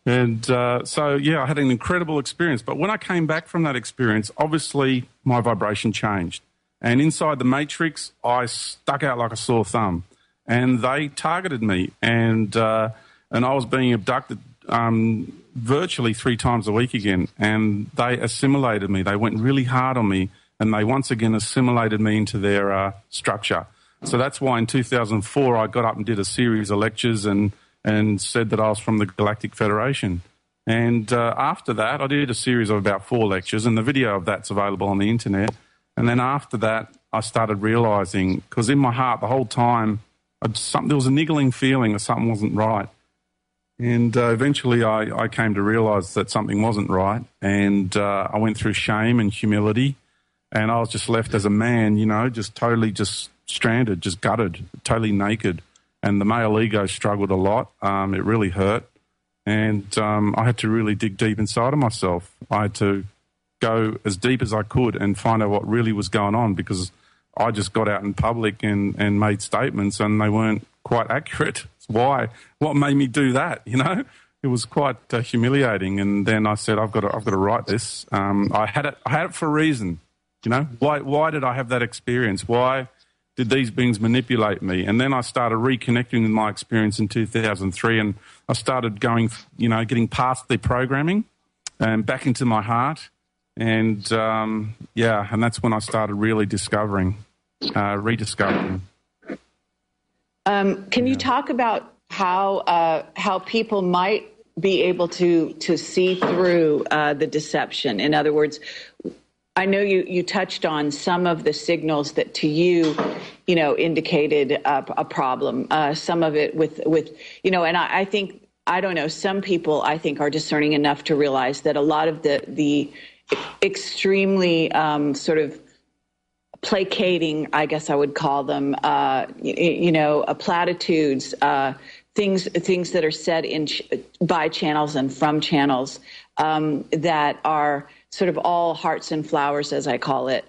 And I had an incredible experience. But when I came back from that experience, obviously my vibration changed. And inside the matrix, I stuck out like a sore thumb. And they targeted me. And I was being abducted virtually 3 times a week again. And they assimilated me. They went really hard on me. And they once again assimilated me into their structure. So that's why in 2004 I got up and did a series of lectures and said that I was from the Galactic Federation. And after that, I did a series of about 4 lectures, and the video of that's available on the internet. And then after that, I started realising, because in my heart the whole time, there was a niggling feeling that something wasn't right. And eventually I came to realise that something wasn't right, and I went through shame and humility, and I was just left as a man, just totally just stranded, just gutted, totally naked. And the male ego struggled a lot. It really hurt. And I had to really dig deep inside of myself. I had to go as deep as I could and find out what really was going on, because I just got out in public and made statements and they weren't quite accurate. Why? What made me do that, It was quite humiliating. And then I said, I've got to write this. I had it for a reason, Why did I have that experience? Why did these beings manipulate me? And then I started reconnecting with my experience in 2003, and I started going, getting past the programming and back into my heart. And, and that's when I started really rediscovering. Can you talk about how people might be able to see through the deception? In other words, I know you touched on some of the signals that to you, indicated a problem. Some of it with and I think, I don't know, some people I think are discerning enough to realize that a lot of the extremely sort of placating, I guess I would call them, platitudes, things that are said by channels and from channels that are sort of all hearts and flowers, as I call it,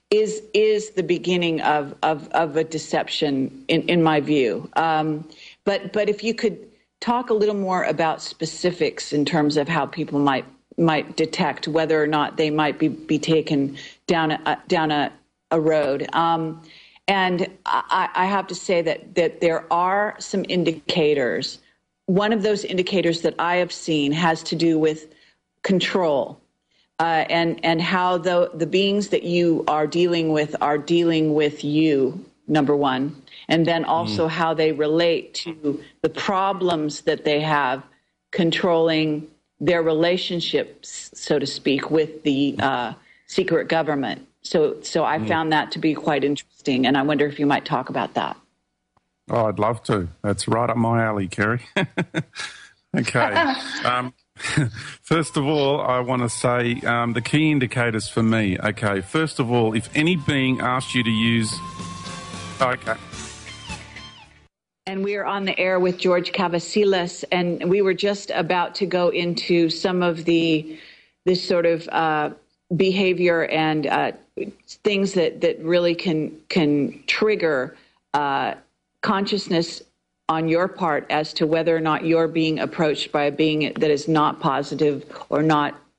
is the beginning of a deception, in my view. But if you could talk a little more about specifics in terms of how people might detect whether or not they might be taken down a road. And I have to say that there are some indicators. One of those indicators that I have seen has to do with control. And how the beings that you are dealing with you, number one, and then also how they relate to the problems that they have controlling their relationships, so to speak, with the secret government. So I found that to be quite interesting, and I wonder if you might talk about that. Oh, I'd love to. That's right up my alley, Kerry. Okay. First of all, I want to say the key indicators for me. Okay, first of all, if any being asked you to use... Okay. And we are on the air with George Kavassilas, and we were just about to go into some of this sort of behavior and things that really can trigger consciousness on your part as to whether or not you're being approached by a being that is not positive or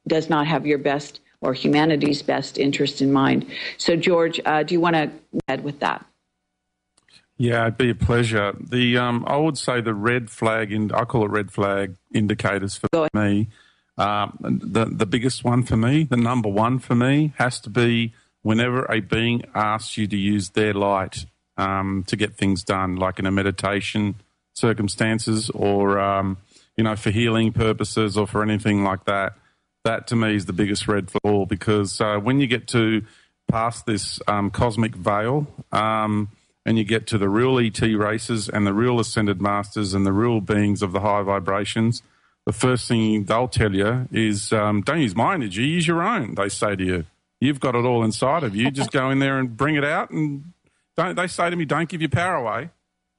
does not have your best or humanity's best interest in mind. So, George, do you want to add with that? Yeah, it'd be a pleasure. I would say the red flag, I call it red flag indicators for me. The biggest one for me, the number one for me, has to be whenever a being asks you to use their light to get things done, like in a meditation circumstances or, for healing purposes or for anything like that. That to me is the biggest red flag, because when you get to past this cosmic veil and you get to the real ET races and the real ascended masters and the real beings of the high vibrations, the first thing they'll tell you is, don't use my energy, use your own, they say to you. You've got it all inside of you. Just go in there and bring it out. And they say to me, don't give your power away,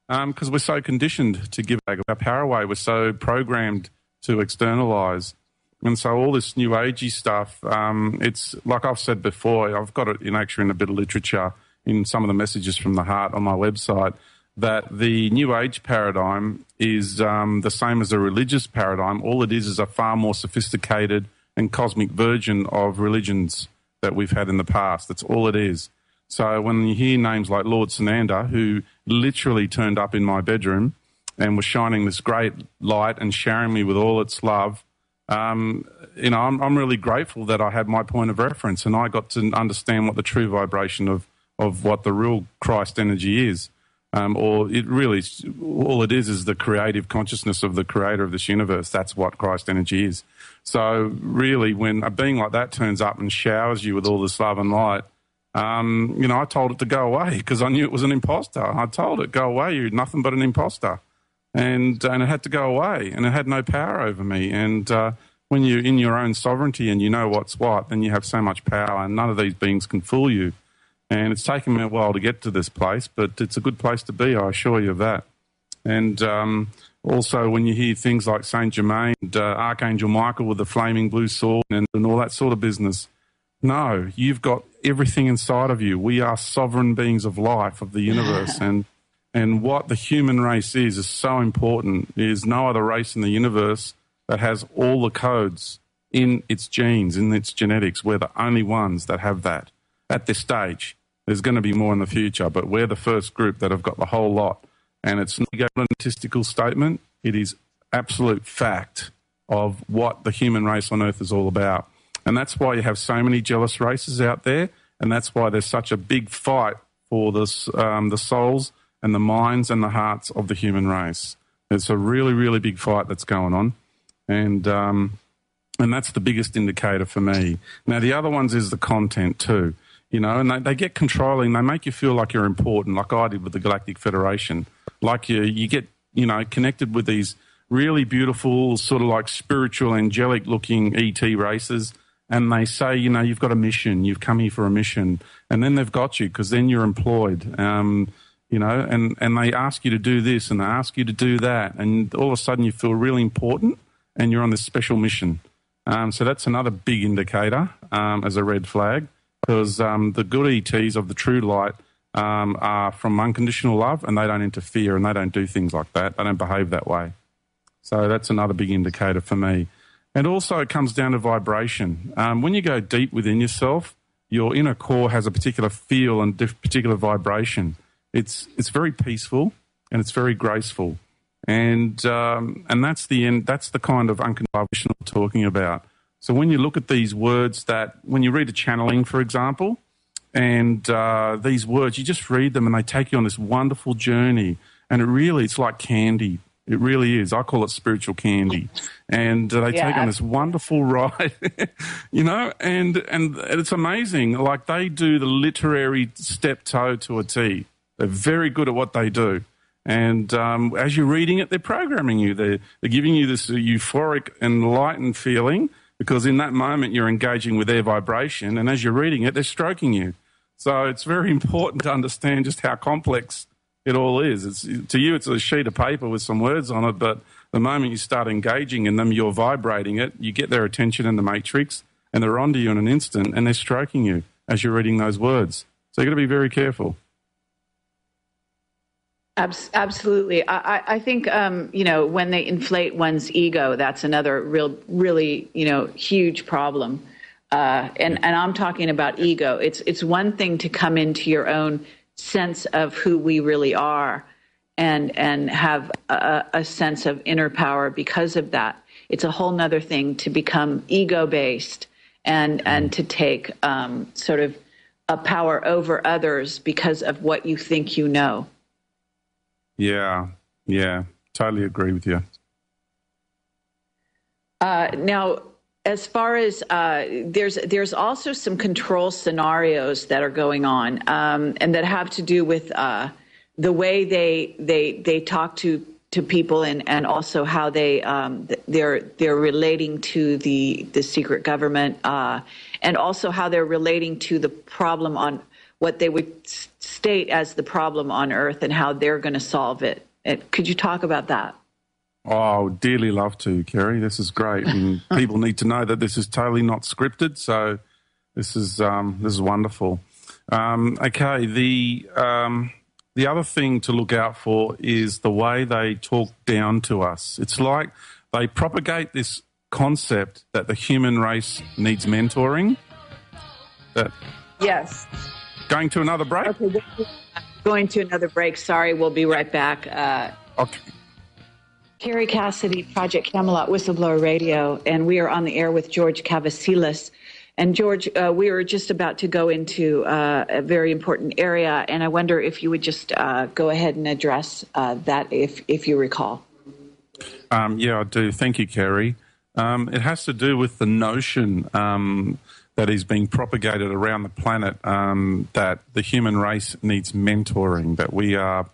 because we're so conditioned to give our power away. We're so programmed to externalize. And so all this new agey stuff, it's like I've said before, I've got it in a bit of literature in some of the messages from the heart on my website. that the New Age paradigm is the same as a religious paradigm. All it is a far more sophisticated and cosmic version of religions that we've had in the past. That's all it is. So when you hear names like Lord Sananda, who literally turned up in my bedroom and was shining this great light and showering me with all its love, I'm really grateful that I had my point of reference and I got to understand what the true vibration of what the real Christ energy is. Or it really, all it is the creative consciousness of the creator of this universe. That's what Christ energy is. So really, when a being like that turns up and showers you with all this love and light, I told it to go away because I knew it was an imposter. I told it, go away, you're nothing but an imposter. And it had to go away, and it had no power over me. And when you're in your own sovereignty and you know what's what, then you have so much power, and none of these beings can fool you. And it's taken me a while to get to this place, but it's a good place to be, I assure you of that. And also when you hear things like Saint Germain and Archangel Michael with the flaming blue sword and all that sort of business, no, you've got everything inside of you. We are sovereign beings of life, of the universe. And what the human race is so important. There's no other race in the universe that has all the codes in its genes, in its genetics. We're the only ones that have that at this stage. There's going to be more in the future, but we're the first group that have got the whole lot. And it's not a statistical statement. It is absolute fact of what the human race on Earth is all about. And that's why you have so many jealous races out there, and that's why there's such a big fight for this, the souls and the minds and the hearts of the human race. It's a really, really big fight that's going on. And that's the biggest indicator for me. Now, the other ones is the content too, and they get controlling. They make you feel like you're important, like I did with the Galactic Federation. Like you get, connected with these really beautiful, sort of like spiritual, angelic-looking ET races, and they say, you've got a mission. You've come here for a mission. And then they've got you because then you're employed. And they ask you to do this and they ask you to do that. And all of a sudden you feel really important and you're on this special mission. So that's another big indicator as a red flag, because the good ETs of the true light are from unconditional love, and they don't interfere and they don't do things like that. They don't behave that way. So that's another big indicator for me. And also it comes down to vibration. When you go deep within yourself, your inner core has a particular feel and particular vibration. It's very peaceful and it's very graceful. And that's the end. That's the kind of unconditional vibration I'm talking about. So when you look at these words when you read a channeling, for example, and these words, you just read them and they take you on this wonderful journey. And it's like candy. It really is. I call it spiritual candy. And they take on this wonderful ride, and it's amazing. Like they do the literary step-toe to a T. They're very good at what they do. And as you're reading it, they're programming you. They're giving you this euphoric, enlightened feeling because in that moment you're engaging with their vibration. And as you're reading it, they're stroking you. So it's very important to understand just how complex it all is. To you, it's a sheet of paper with some words on it, but the moment you start engaging in them, you're vibrating it, you get their attention in the matrix, and they're onto you in an instant, and they're stroking you as you're reading those words. So you've got to be very careful. Absolutely. I think, when they inflate one's ego, that's another really, huge problem. And I'm talking about ego. It's one thing to come into your own sense of who we really are and have a sense of inner power because of that. It's a whole nother thing to become ego-based and to take sort of a power over others because of what you think you know. Yeah, totally agree with you. Now, as far as there's also some control scenarios that are going on, and that have to do with the way they talk to people and also how they're relating to the secret government, and also how they're relating to the problem on what they would state as the problem on Earth and how they're going to solve it. Could you talk about that? Oh, I would dearly love to, Kerry. This is great. And people need to know that this is totally not scripted, so this is wonderful. Okay, the other thing to look out for is the way they talk down to us. It's like they propagate this concept that the human race needs mentoring. Yes. Going to another break? Okay, going to another break. Sorry, we'll be right back. Okay. Carrie Cassidy, Project Camelot, Whistleblower Radio, and we are on the air with George Kavassilas. And George, we were just about to go into a very important area, and I wonder if you would just go ahead and address that, if you recall. Yeah, I do. Thank you, Carrie. It has to do with the notion that is being propagated around the planet that the human race needs mentoring, that we are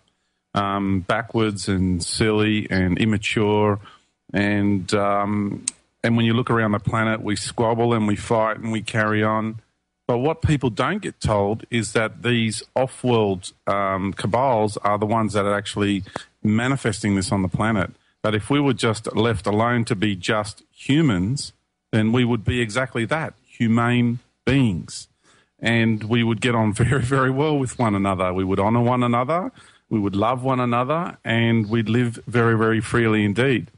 backwards and silly and immature, and when you look around the planet, we squabble and we fight and we carry on. But what people don't get told is that these off-world cabals are the ones that are actually manifesting this on the planet. That if we were just left alone to be just humans, then we would be exactly that, humane beings. And we would get on very, very well with one another. We would honour one another, we would love one another, and we'd live very, very freely indeed.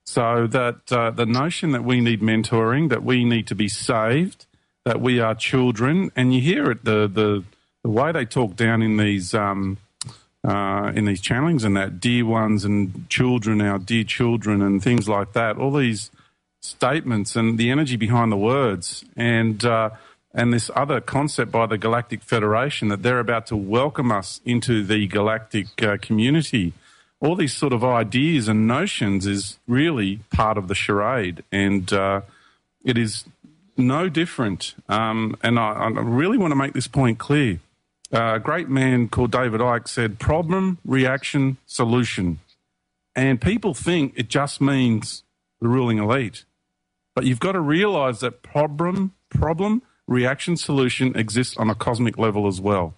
So that the notion that we need mentoring, that we need to be saved, that we are children, and you hear it, the way they talk down in these channelings and that, dear ones and children, our dear children, and things like that, all these statements and the energy behind the words, and this other concept by the Galactic Federation that they're about to welcome us into the galactic community. All these sort of ideas and notions is really part of the charade, and it is no different. And I really want to make this point clear. A great man called David Icke said, problem, reaction, solution. And people think it just means the ruling elite. But you've got to realise that problem, reaction, solution exists on a cosmic level as well.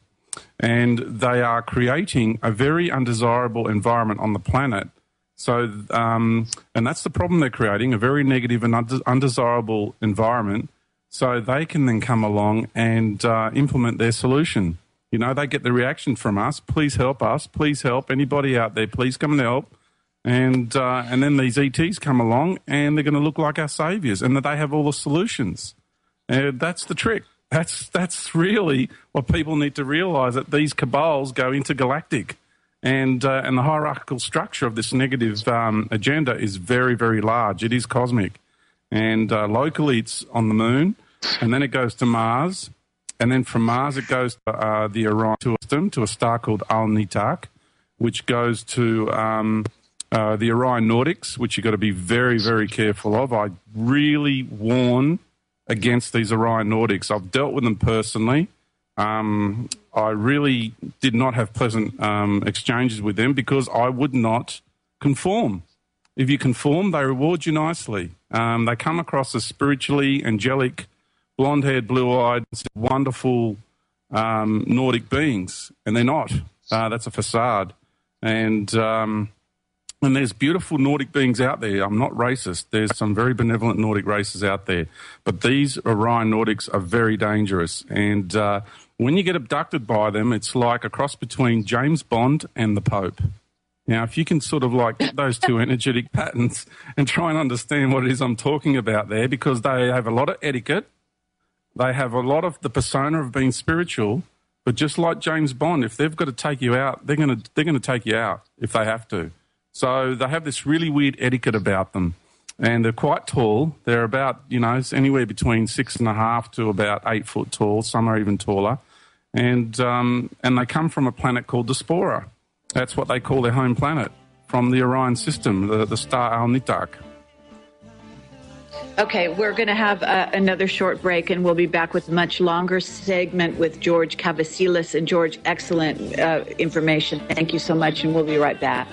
And they are creating a very undesirable environment on the planet. So, and that's the problem they're creating, a very negative and undesirable environment. So they can then come along and implement their solution. You know, they get the reaction from us, please help us, please help, anybody out there, please come and help. And then these ETs come along and they're going to look like our saviours and that they have all the solutions. That's the trick. That's really what people need to realise, that these cabals go intergalactic, and the hierarchical structure of this negative agenda is very, very large. It is cosmic, and locally it's on the moon, and then it goes to Mars, and then from Mars it goes to the Orion system, to a star called Al-Nitak, which goes to the Orion Nordics, which you've got to be very, very careful of. I really warn against these Orion Nordics. I've dealt with them personally. I really did not have pleasant exchanges with them because I would not conform. If you conform, they reward you nicely. They come across as spiritually angelic, blonde-haired, blue-eyed, wonderful Nordic beings, and they're not. That's a facade. And there's beautiful Nordic beings out there. I'm not racist. There's some very benevolent Nordic races out there. But these Orion Nordics are very dangerous. And when you get abducted by them, it's like a cross between James Bond and the Pope. Now, if you can sort of like get those two energetic patterns and try and understand what it is I'm talking about there, because they have a lot of etiquette. They have a lot of the persona of being spiritual. But just like James Bond, if they've got to take you out, they're going to take you out if they have to. So they have this really weird etiquette about them, and they're quite tall. They're about, it's anywhere between 6.5 to about 8 foot tall. Some are even taller, and they come from a planet called Diaspora. That's what they call their home planet, from the Orion system, the star Al-Nitak. Okay, we're going to have another short break, and we'll be back with a much longer segment with George Kavassilas. And George, excellent information. Thank you so much, and we'll be right back.